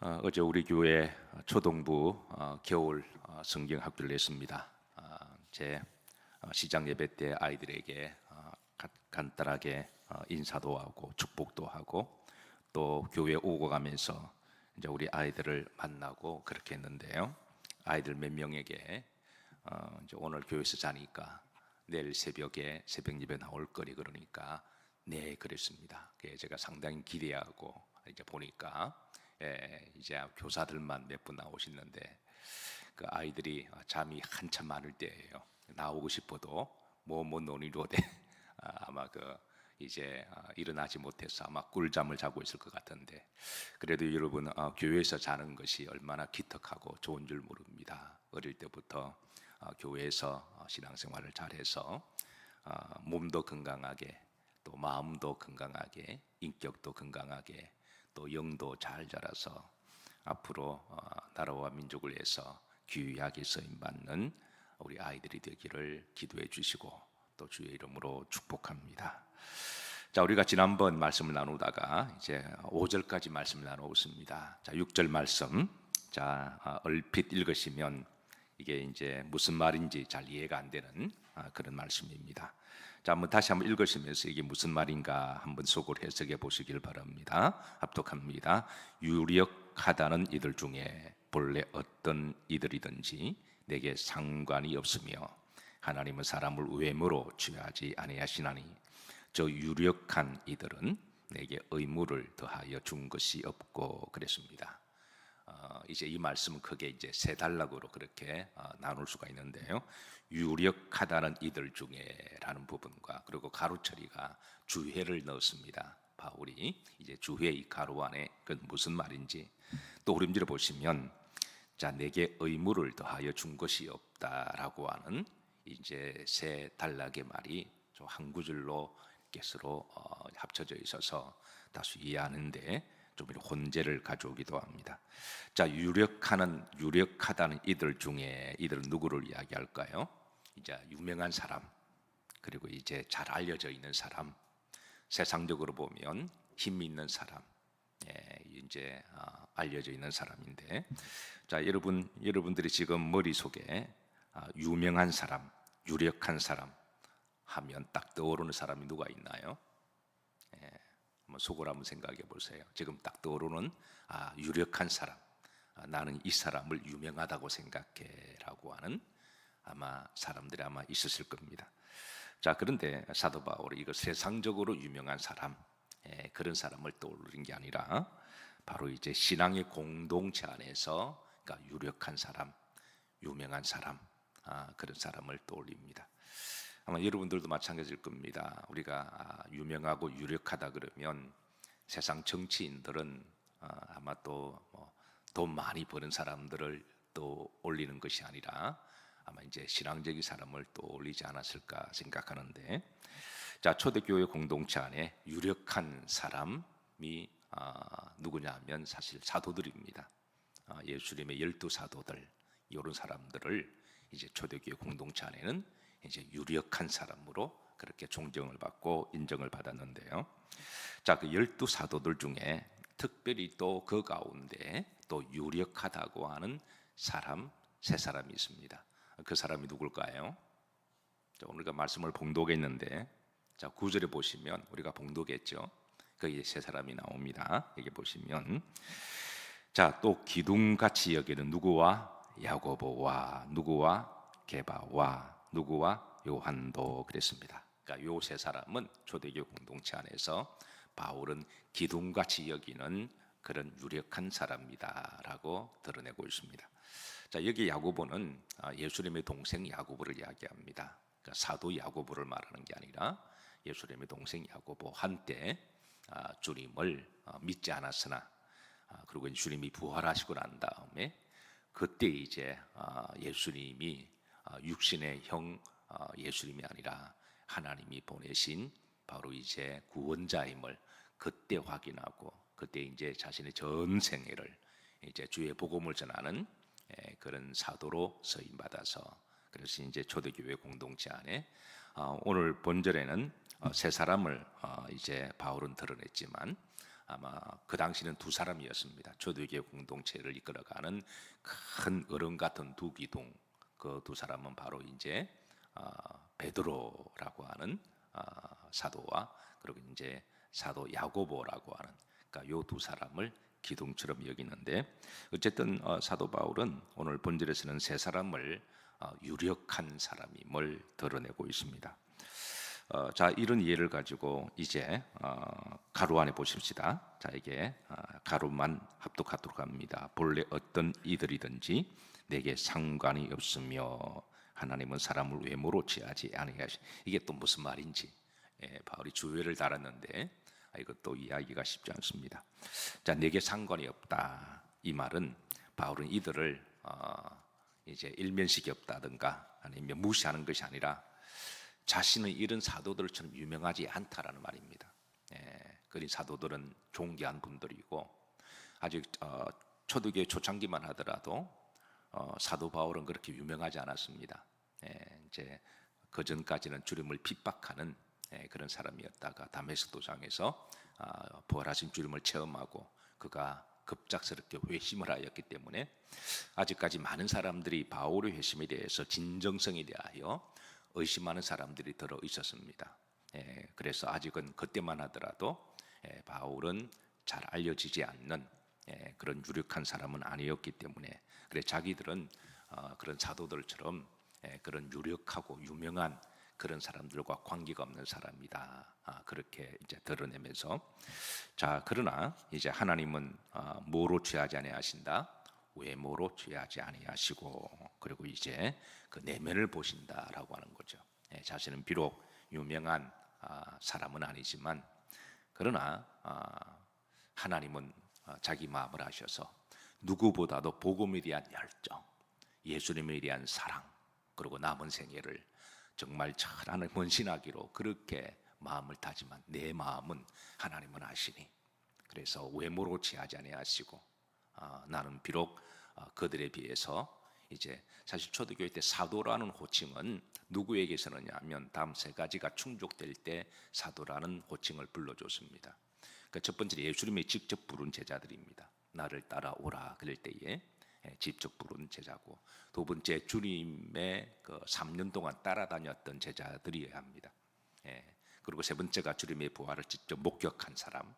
어제 우리 교회 초동부 겨울 성경 학교를 냈습니다. 제 시장 예배 때 아이들에게 간단하게 인사도 하고 축복도 하고 또 교회 오고 가면서 이제 우리 아이들을 만나고 그렇게 했는데요. 아이들 몇 명에게 이제 오늘 교회에서 자니까 내일 새벽에 새벽 예배 나올 거리 그러니까 네 그랬습니다. 그게 제가 상당히 기대하고 이제 보니까 이제 교사들만 몇 분 나오시는데 그 아이들이 잠이 한참 많을 때예요. 나오고 싶어도 뭐 논의로 돼 아마 그 이제 일어나지 못해서 아마 꿀잠을 자고 있을 것 같은데 그래도 여러분 교회에서 자는 것이 얼마나 기특하고 좋은 줄 모릅니다. 어릴 때부터 교회에서 신앙생활을 잘해서 몸도 건강하게 또 마음도 건강하게 인격도 건강하게 또 영도 잘 자라서 앞으로 나라와 민족을 위해서 귀하게 쓰임받는 우리 아이들이 되기를 기도해 주시고 또 주의 이름으로 축복합니다. 자, 우리가 지난번 말씀을 나누다가 이제 5절까지 말씀을 나누었습니다. 자, 6절 말씀. 자, 얼핏 읽으시면 이게 이제 무슨 말인지 잘 이해가 안 되는 그런 말씀입니다. 자, 다시 한번 읽으시면서 이게 무슨 말인가 한번 속으로 해석해 보시길 바랍니다. 합독합니다. 유력하다는 이들 중에 본래 어떤 이들이든지 내게 상관이 없으며 하나님은 사람을 외모로 취하지 아니하시나니 저 유력한 이들은 내게 의무를 더하여 준 것이 없고 그랬습니다. 이제 이 말씀은 크게 이제 세 단락으로 그렇게 나눌 수가 있는데요. 유력하다는 이들 중에라는 부분과 그리고 가로 처리가 주회를 넣었습니다. 바울이 이제 주회 이 가로 안에 그 무슨 말인지 또 우림지를 보시면 자 내게 의무를 더하여 준 것이 없다라고 하는 이제 세 단락의 말이 좀 한 구절로 께서로 합쳐져 있어서 다소 이해하는데 좀 혼재를 가져오기도 합니다. 자, 유력하다는 이들 중에 이들은 누구를 이야기할까요? 이제 유명한 사람 그리고 이제 잘 알려져 있는 사람, 세상적으로 보면 힘 있는 사람, 이제 알려져 있는 사람인데, 자, 여러분들이 지금 머릿속에 유명한 사람, 유력한 사람 하면 딱 떠오르는 사람이 누가 있나요? 속으로 한번 생각해 보세요. 지금 딱 떠오르는 유력한 사람, 나는 이 사람을 유명하다고 생각해라고 하는 아마 사람들이 아마 있었을 겁니다. 자, 그런데 사도 바울이 이거 세상적으로 유명한 사람, 그런 사람을 떠올리는 게 아니라 바로 이제 신앙의 공동체 안에서 그러니까 유력한 사람, 유명한 사람, 그런 사람을 떠올립니다. 아마 여러분들도 마찬가지일 겁니다. 우리가 유명하고 유력하다 그러면 세상 정치인들은 아마 또 돈 많이 버는 사람들을 또 올리는 것이 아니라 아마 이제 신앙적인 사람을 또 올리지 않았을까 생각하는데, 자 초대교회 공동체 안에 유력한 사람이 누구냐 하면 사실 사도들입니다. 예수님의 12사도들 이런 사람들을 이제 초대교회 공동체 안에는 이제 유력한 사람으로 그렇게 존경을 받고 인정을 받았는데요. 자, 그 12사도들 중에 특별히 또 그 가운데 또 유력하다고 하는 사람 세 사람이 있습니다. 그 사람이 누굴까요? 자, 우리가 말씀을 봉독했는데 자 9절에 보시면 우리가 봉독했죠. 거기에 세 사람이 나옵니다. 여기 보시면 자 또 기둥같이 여기는 누구와 야고보와 누구와 게바와 누구와 요한도 그랬습니다. 그러니까 요 세 사람은 초대교회 공동체 안에서 바울은 기둥같이 여기는 그런 유력한 사람이다라고 드러내고 있습니다. 자 여기 야고보는 예수님의 동생 야고보를 이야기합니다. 그러니까 사도 야고보를 말하는 게 아니라 예수님의 동생 야고보 한때 주님을 믿지 않았으나 그리고 주님이 부활하시고 난 다음에 그때 이제 예수님이 육신의 형 예수님이 아니라 하나님이 보내신 바로 이제 구원자임을 그때 확인하고 그때 이제 자신의 전 생애를 이제 주의 복음을 전하는 그런 사도로 서임 받아서 그래서 이제 초대교회 공동체 안에 오늘 본절에는 세 사람을 이제 바울은 드러냈지만 아마 그 당시는 두 사람이었습니다. 초대교회 공동체를 이끌어가는 큰 어른 같은 두 기둥. 그 두 사람은 바로 이제 베드로라고 하는 사도와 그리고 이제 사도 야고보라고 하는, 그러니까 요 두 사람을 기둥처럼 여기는데, 어쨌든 사도 바울은 오늘 본절에서는 세 사람을 유력한 사람임을 드러내고 있습니다. 자, 이런 이해를 가지고 이제 가로 안에 보십시다. 자, 이게 가로만 합독하도록 합니다. 본래 어떤 이들이든지 내게 상관이 없으며 하나님은 사람을 외모로 취하지 아니하시. 이게 또 무슨 말인지, 바울이 주회를 달았는데 이것도 이해하기가 쉽지 않습니다. 자, 내게 상관이 없다. 이 말은 바울은 이들을 이제 일면식이 없다든가 아니면 무시하는 것이 아니라 자신은 이런 사도들처럼 유명하지 않다라는 말입니다. 그런 사도들은 존귀한 분들이고 아직 초대교회 초창기만 하더라도 사도 바울은 그렇게 유명하지 않았습니다. 이제 그 전까지는 주님을 핍박하는 그런 사람이었다가 다메섹 도상에서 부활하신 주님을 체험하고 그가 급작스럽게 회심을 하였기 때문에 아직까지 많은 사람들이 바울의 회심에 대해서 진정성에 대하여 의심하는 사람들이 들어 있었습니다. 그래서 아직은 그때만 하더라도 바울은 잘 알려지지 않는 그런 유력한 사람은 아니었기 때문에 그래 자기들은 그런 사도들처럼 그런 유력하고 유명한 그런 사람들과 관계가 없는 사람이다. 그렇게 이제 드러내면서, 자, 그러나 이제 하나님은 뭐로 취하지 아니하신다? 외모로 취하지 아니하시고, 그리고 이제 그 내면을 보신다라고 하는 거죠. 자신은 비록 유명한 사람은 아니지만 그러나 하나님은 자기 마음을 아셔서 누구보다도 복음에 대한 열정, 예수님에 대한 사랑, 그리고 남은 생애를 정말 하나님 헌신하기로 그렇게 마음을 다지만 내 마음은 하나님은 아시니, 그래서 외모로 취하지 아니하시고 나는 비록 그들에 비해서 이제 사실 초대교회 때 사도라는 호칭은 누구에게 쓰느냐면 다음 세 가지가 충족될 때 사도라는 호칭을 불러줬습니다. 그러니까 첫 번째 예수님이 직접 부른 제자들입니다. 나를 따라오라 그럴 때에 직접 부른 제자고, 두 번째 주님의 그 3년 동안 따라다녔던 제자들이어야 합니다. 그리고 세 번째가 주님의 부활을 직접 목격한 사람.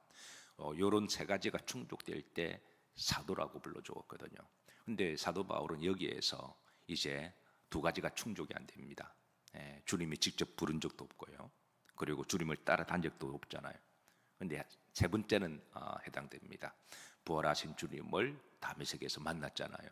이런 세 가지가 충족될 때 사도라고 불러주었거든요. 근데 사도 바울은 여기에서 이제 두 가지가 충족이 안 됩니다. 주님이 직접 부른 적도 없고요. 그리고 주님을 따라다닌 적도 없잖아요. 근데 세 번째는 해당됩니다. 부활하신 주님을 다메섹에서 만났잖아요.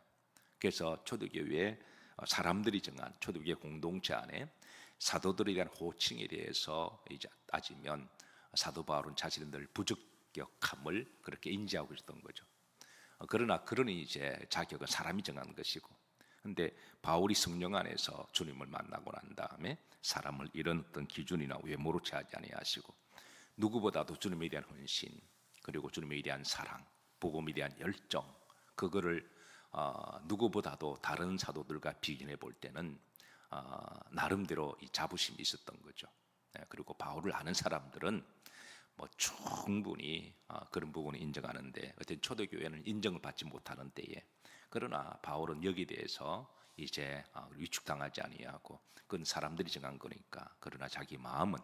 그래서 초대교회 사람들이 정한 초대교회 공동체 안에 사도들에 대한 호칭에 대해서 이제 따지면 사도 바울은 자신은 늘 부적격함을 그렇게 인지하고 있었던 거죠. 그러나 그런 이제 자격은 사람이 정한 것이고, 근데 바울이 성령 안에서 주님을 만나고 난 다음에 사람을 이런 어떤 기준이나 외모로 취하지 아니하시고 누구보다도 주님에 대한 헌신, 그리고 주님에 대한 사랑, 복음에 대한 열정, 그거를 누구보다도 다른 사도들과 비교해 볼 때는 나름대로 이 자부심이 있었던 거죠. 그리고 바울을 아는 사람들은 뭐 충분히 그런 부분을 인정하는데 어떤 초대교회는 인정을 받지 못하는 때에, 그러나 바울은 여기에 대해서 이제 위축당하지 아니하고 그건 사람들이 정한 거니까, 그러나 자기 마음은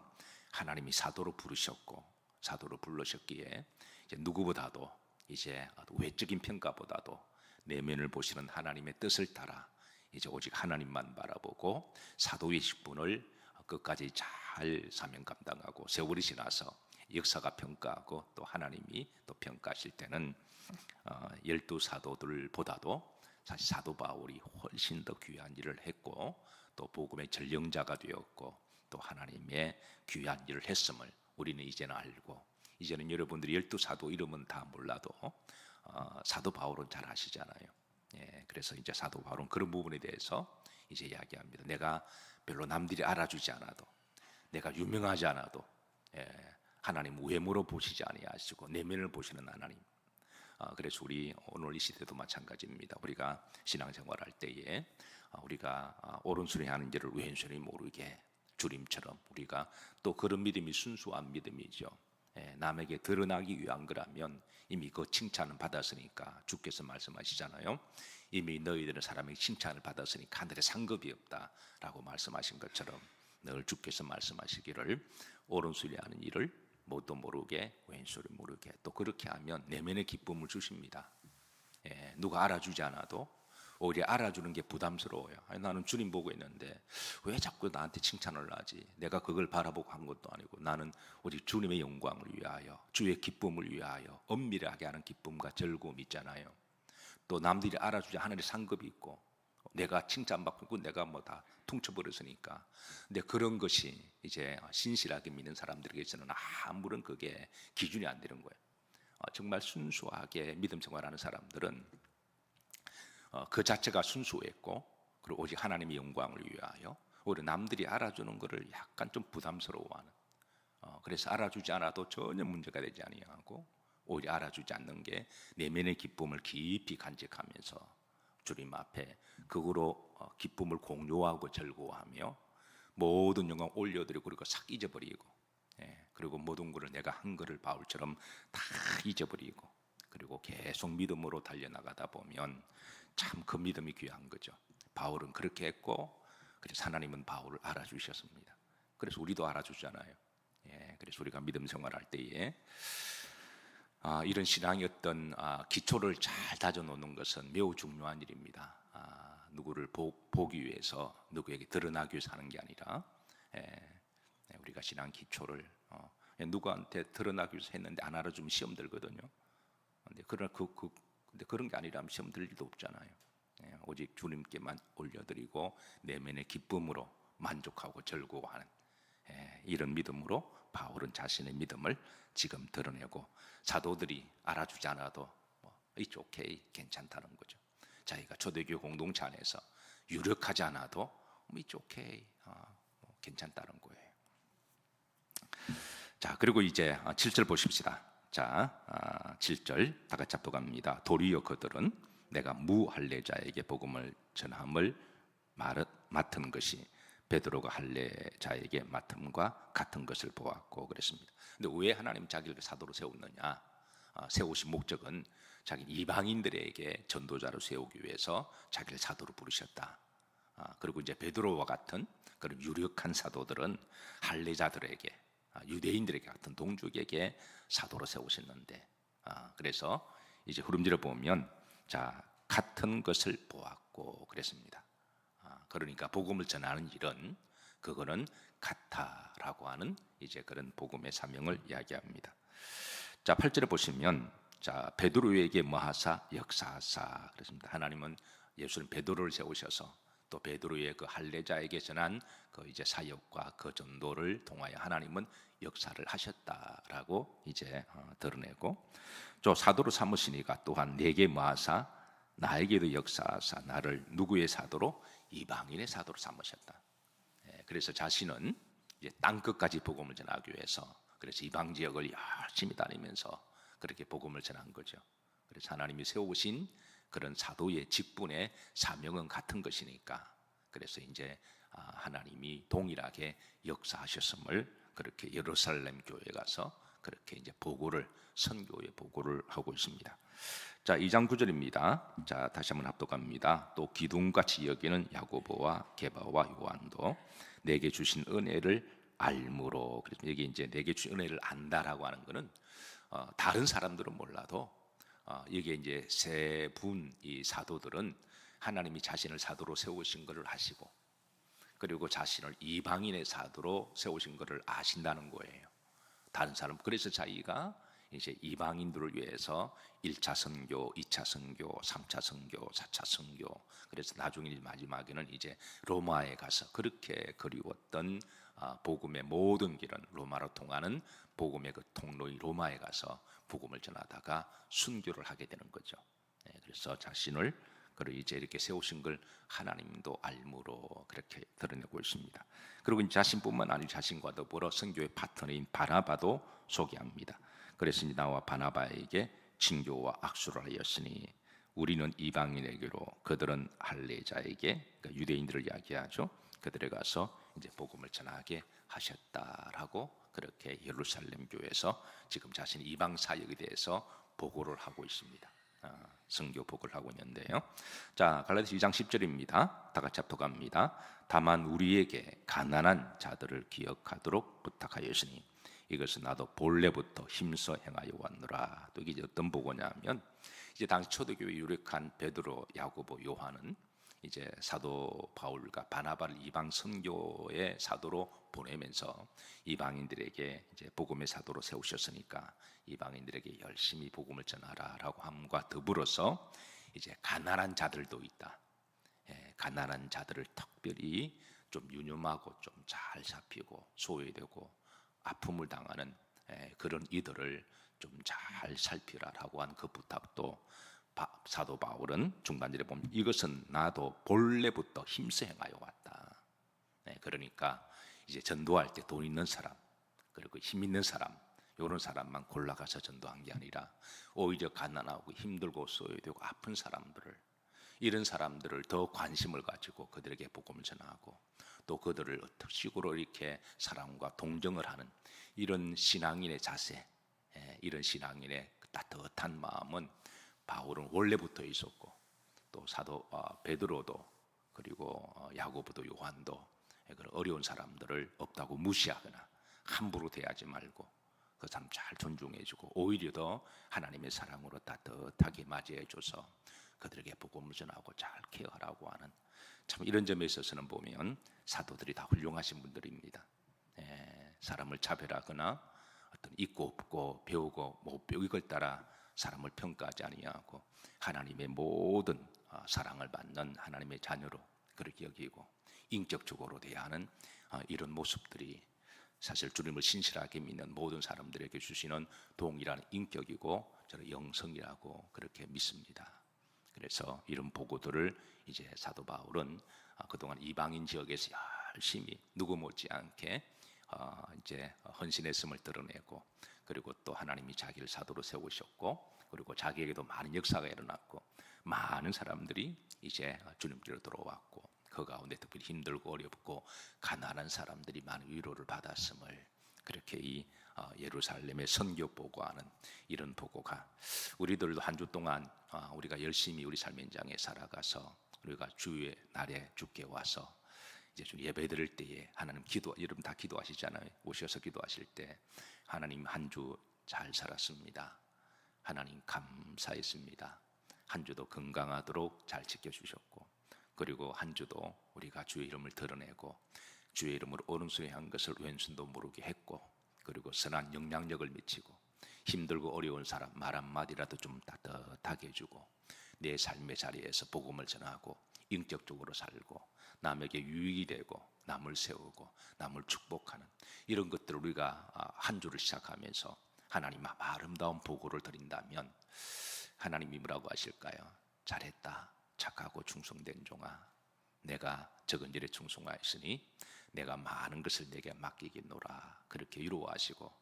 하나님이 사도로 부르셨고 사도로 불러셨기에 이제 누구보다도 이제 외적인 평가보다도 내면을 보시는 하나님의 뜻을 따라 이제 오직 하나님만 바라보고 사도의 직분을 끝까지 잘 사명 감당하고 세월이 지나서 역사가 평가하고 또 하나님이 또 평가하실 때는 12사도들보다도 사실 사도 바울이 훨씬 더 귀한 일을 했고 또 복음의 전령자가 되었고 또 하나님의 귀한 일을 했음을 우리는 이제는 알고, 이제는 여러분들이 12사도 이름은 다 몰라도 사도 바울은 잘 아시잖아요. 그래서 이제 사도 바울은 그런 부분에 대해서 이제 이야기합니다. 내가 별로 남들이 알아주지 않아도, 내가 유명하지 않아도 하나님 외모로 보시지 아니하시고 내면을 보시는 하나님. 그래서 우리 오늘 이 시대도 마찬가지입니다. 우리가 신앙생활할 때에 우리가 오른손이 하는지를 왼손이 모르게 주님처럼 우리가 또 그런 믿음이 순수한 믿음이죠. 남에게 드러나기 위한 거라면 이미 그 칭찬은 받았으니까 주께서 말씀하시잖아요. 이미 너희들은 사람의 칭찬을 받았으니까 하늘에 상급이 없다라고 말씀하신 것처럼 늘 주께서 말씀하시기를 오른손이 하는 일을 뭣도 모르게 왼손이 모르게 또 그렇게 하면 내면의 기쁨을 주십니다. 누가 알아주지 않아도 오히려 알아주는 게 부담스러워요. 아니, 나는 주님 보고 있는데 왜 자꾸 나한테 칭찬을 하지? 내가 그걸 바라보고 한 것도 아니고 나는 오직 주님의 영광을 위하여 주의 기쁨을 위하여 엄밀하게 하는 기쁨과 즐거움이 있잖아요. 또 남들이 알아주지 하늘의 상급이 있고 내가 칭찬받고 있고 내가 뭐 다 퉁쳐버렸으니까. 근데 그런 것이 이제 신실하게 믿는 사람들에게서는 아무런 그게 기준이 안 되는 거예요. 정말 순수하게 믿음 생활하는 사람들은 그 자체가 순수했고 그리고 오직 하나님의 영광을 위하여 오히려 남들이 알아주는 것을 약간 좀 부담스러워하는 그래서 알아주지 않아도 전혀 문제가 되지 아니하고 오히려 알아주지 않는 게 내면의 기쁨을 깊이 간직하면서 주님 앞에 그거로 기쁨을 공유하고 즐거워하며 모든 영광 올려드리고 그리고 싹 잊어버리고 그리고 모든 것을 내가 한 것을 바울처럼 다 잊어버리고 그리고 계속 믿음으로 달려나가다 보면 참 그 믿음이 귀한 거죠. 바울은 그렇게 했고 그래서 하나님은 바울을 알아주셨습니다. 그래서 우리도 알아주잖아요. 그래서 우리가 믿음 생활할 때에 이런 신앙의 어떤 기초를 잘 다져놓는 것은 매우 중요한 일입니다. 누구를 보기 위해서 누구에게 드러나기 위해서 하는 게 아니라 우리가 신앙 기초를 누구한테 드러나기 위해서 했는데 안 알아주면 시험 들거든요. 근데 그런 게 아니라면 시험 들 일도 없잖아요. 오직 주님께만 올려드리고 내면의 기쁨으로 만족하고 즐거워하는 이런 믿음으로 바울은 자신의 믿음을 지금 드러내고 사도들이 알아주지 않아도 It's okay, 괜찮다는 거죠. 자기가 초대교회 공동체 안에서 유력하지 않아도 It's okay, 괜찮다는 거예요. 자, 그리고 이제 7절 보십시다. 자, 7절 다 같이 합독합니다. 도리어 그들은 내가 무할례자에게 복음을 전함을 맡은 것이 베드로가 할례자에게 맡음과 같은 것을 보았고 그랬습니다. 근데 왜 하나님 자기를 사도로 세웠느냐? 세우신 목적은 자기 이방인들에게 전도자로 세우기 위해서 자기를 사도로 부르셨다. 그리고 이제 베드로와 같은 그런 유력한 사도들은 할례자들에게 유대인들에게 같은 동족에게 사도로 세우셨는데 그래서 이제 흐름지를 보면 자 같은 것을 보았고 그랬습니다. 그러니까 복음을 전하는 일은 그거는 같다라고 하는 이제 그런 복음의 사명을 이야기합니다. 자 8절에 보시면 자 베드로에게 뭐하사 역사하사 그랬습니다. 하나님은 예수는 베드로를 세우셔서 또 베드로의 그 할례자에게 전한 그 이제 사역과 그 전도를 통하여 하나님은 역사를 하셨다라고 이제 드러내고 또 사도로 삼으시니까 또한 내게 뭐하사 나에게도 역사하사 나를 누구의 사도로 이방인의 사도로 삼으셨다. 그래서 자신은 이제 땅 끝까지 복음을 전하기 위해서 그래서 이방 지역을 열심히 다니면서 그렇게 복음을 전한 거죠. 그래서 하나님이 세우신 그런 사도의 직분의 사명은 같은 것이니까 그래서 이제 하나님이 동일하게 역사하셨음을 그렇게 예루살렘 교회에 가서 그렇게 이제 보고를 선교의 보고를 하고 있습니다. 자 2장 9절입니다. 자 다시 한번 합독합니다. 또 기둥같이 여기는 야고보와 게바와 요한도 내게 주신 은혜를 알므로 그래서 여기 이제 내게 주신 은혜를 안다라고 하는 것은 다른 사람들은 몰라도 여기에 이제 세 분 이 사도들은 하나님이 자신을 사도로 세우신 것을 아시고 그리고 자신을 이방인의 사도로 세우신 것을 아신다는 거예요. 다른 사람 그래서 자기가 이제 이방인들을 위해서 1차 선교, 2차 선교, 3차 선교, 4차 선교 그래서 나중에 마지막에는 이제 로마에 가서 그렇게 그리웠던 복음의 모든 길은 로마로 통하는 복음의 그 통로인 로마에 가서 복음을 전하다가 순교를 하게 되는 거죠. 그래서 자신을 그리고 이제 이렇게 세우신 걸 하나님도 알므로 그렇게 드러내고 있습니다. 그리고 자신뿐만 아니라 자신과 더불어 선교의 파트너인 바나바도 소개합니다. 그래서 나와 바나바에게 친교와 악수를 하였으니 우리는 이방인에게로 그들은 할례자에게 그러니까 유대인들을 이야기하죠. 그들에 가서 이제 복음을 전하게 하셨다라고 그렇게 예루살렘 교회에서 지금 자신의 이방 사역에 대해서 보고를 하고 있습니다. 선교 보고를 하고 있는데요. 자, 갈라디아서 2장 10절입니다. 다 같이 합독합니다. 다만 우리에게 가난한 자들을 기억하도록 부탁하였으니 이것은 나도 본래부터 힘써 행하여 왔노라. 또 이게 어떤 보고냐면 이제 당시 초대교회 유력한 베드로, 야고보, 요한은 이제 사도 바울과 바나바를 이방 선교의 사도로 보내면서 이방인들에게 이제 복음의 사도로 세우셨으니까 이방인들에게 열심히 복음을 전하라라고 함과 더불어서 이제 가난한 자들도 있다. 가난한 자들을 특별히 좀 유념하고 좀 잘 살피고 소외되고 아픔을 당하는 그런 이들을 좀 잘 살피라라고 한 그 부탁도 사도 바울은 중간절에 보면 이것은 나도 본래부터 힘써 행하여 왔다. 그러니까 이제 전도할 때 돈 있는 사람 그리고 힘 있는 사람 이런 사람만 골라가서 전도한 게 아니라 오히려 가난하고 힘들고 소외되고 아픈 사람들을 이런 사람들을 더 관심을 가지고 그들에게 복음을 전하고 또 그들을 어떤 식으로 이렇게 사랑과 동정을 하는 이런 신앙인의 자세, 이런 신앙인의 따뜻한 마음은 바울은 원래부터 있었고 또 사도 베드로도 그리고 야고보도 요한도 그런 어려운 사람들을 없다고 무시하거나 함부로 대하지 말고 그 사람 잘 존중해주고 오히려 더 하나님의 사랑으로 따뜻하게 맞이해줘서 그들에게 복음을 전하고 잘 케어하라고 하는 참 이런 점에 있어서는 보면 사도들이 다 훌륭하신 분들입니다. 사람을 차별하거나 어떤 있고 없고 배우고 못 배우고 이걸 따라 사람을 평가하지 아니하고 하나님의 모든 사랑을 받는 하나님의 자녀로 그렇게 여기고 인격적으로 대하는 이런 모습들이 사실 주님을 신실하게 믿는 모든 사람들에게 주시는 동일한 인격이고 저는 영성이라고 그렇게 믿습니다. 그래서 이런 보고들을 이제 사도 바울은 그동안 이방인 지역에서 열심히 누구 못지않게 이제 헌신했음을 드러내고 그리고 또 하나님이 자기를 사도로 세우셨고 그리고 자기에게도 많은 역사가 일어났고 많은 사람들이 이제 주님께로 들어왔고 그 가운데 특별히 힘들고 어렵고 가난한 사람들이 많은 위로를 받았음을 그렇게 이 예루살렘의 선교 보고하는 이런 보고가 우리들도 한 주 동안 우리가 열심히 우리 삶의 현장에 살아가서 우리가 주의 날에 주께 와서 이제 좀 예배 드릴 때에 하나님 여러분 다 기도하시잖아요. 오셔서 기도하실 때 하나님 한 주 잘 살았습니다. 하나님 감사했습니다. 한 주도 건강하도록 잘 지켜주셨고 그리고 한 주도 우리가 주의 이름을 드러내고 주의 이름으로 오른손에 한 것을 왼손도 모르게 했고 그리고 선한 영향력을 미치고 힘들고 어려운 사람 말 한마디라도 좀 따뜻하게 해주고 내 삶의 자리에서 복음을 전하고 인격적으로 살고 남에게 유익이 되고 남을 세우고 남을 축복하는 이런 것들을 우리가 한 주를 시작하면서 하나님 아름다운 보고를 드린다면 하나님이 뭐라고 하실까요? 잘했다 착하고 충성된 종아 내가 적은 일에 충성하였으니 내가 많은 것을 내게 맡기겠노라 그렇게 위로하시고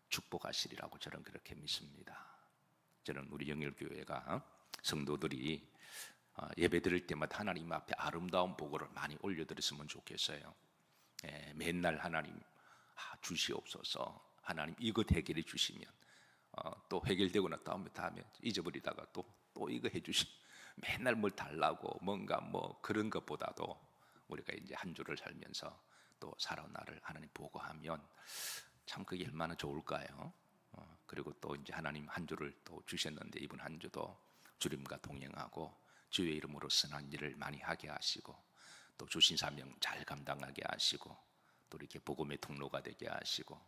축복하시리라고 저는 그렇게 믿습니다. 저는 우리 영일교회가 성도들이 예배 드릴 때마다 하나님 앞에 아름다운 보고를 많이 올려드렸으면 좋겠어요. 맨날 하나님 주시옵소서 하나님 이것 해결해 주시면 또 해결되고 나 다음에 잊어버리다가 또 이거 해주시 맨날 뭘 달라고 뭔가 뭐 그런 것보다도 우리가 이제 한 주를 살면서 또 살아나를 하나님 보고하면 참 그게 얼마나 좋을까요? 그리고 또 이제 하나님 한 주를 또 주셨는데 이번 한 주도 주님과 동행하고 주의 이름으로 선한 일을 많이 하게 하시고 또 주신 사명 잘 감당하게 하시고 또 이렇게 복음의 통로가 되게 하시고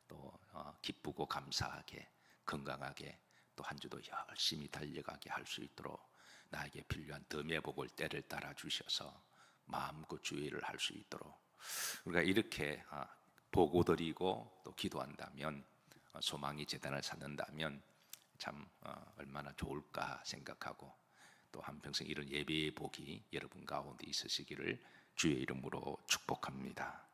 또 기쁘고 감사하게 건강하게 또 한 주도 열심히 달려가게 할 수 있도록 나에게 필요한 덤의 복을 때를 따라 주셔서 마음껏 주의 일을 할 수 있도록 우리가 이렇게 보고드리고 또 기도한다면 소망이 재단을 쌓는다면 참 얼마나 좋을까 생각하고 또 한평생 이런 예배의 복이 여러분 가운데 있으시기를 주의 이름으로 축복합니다.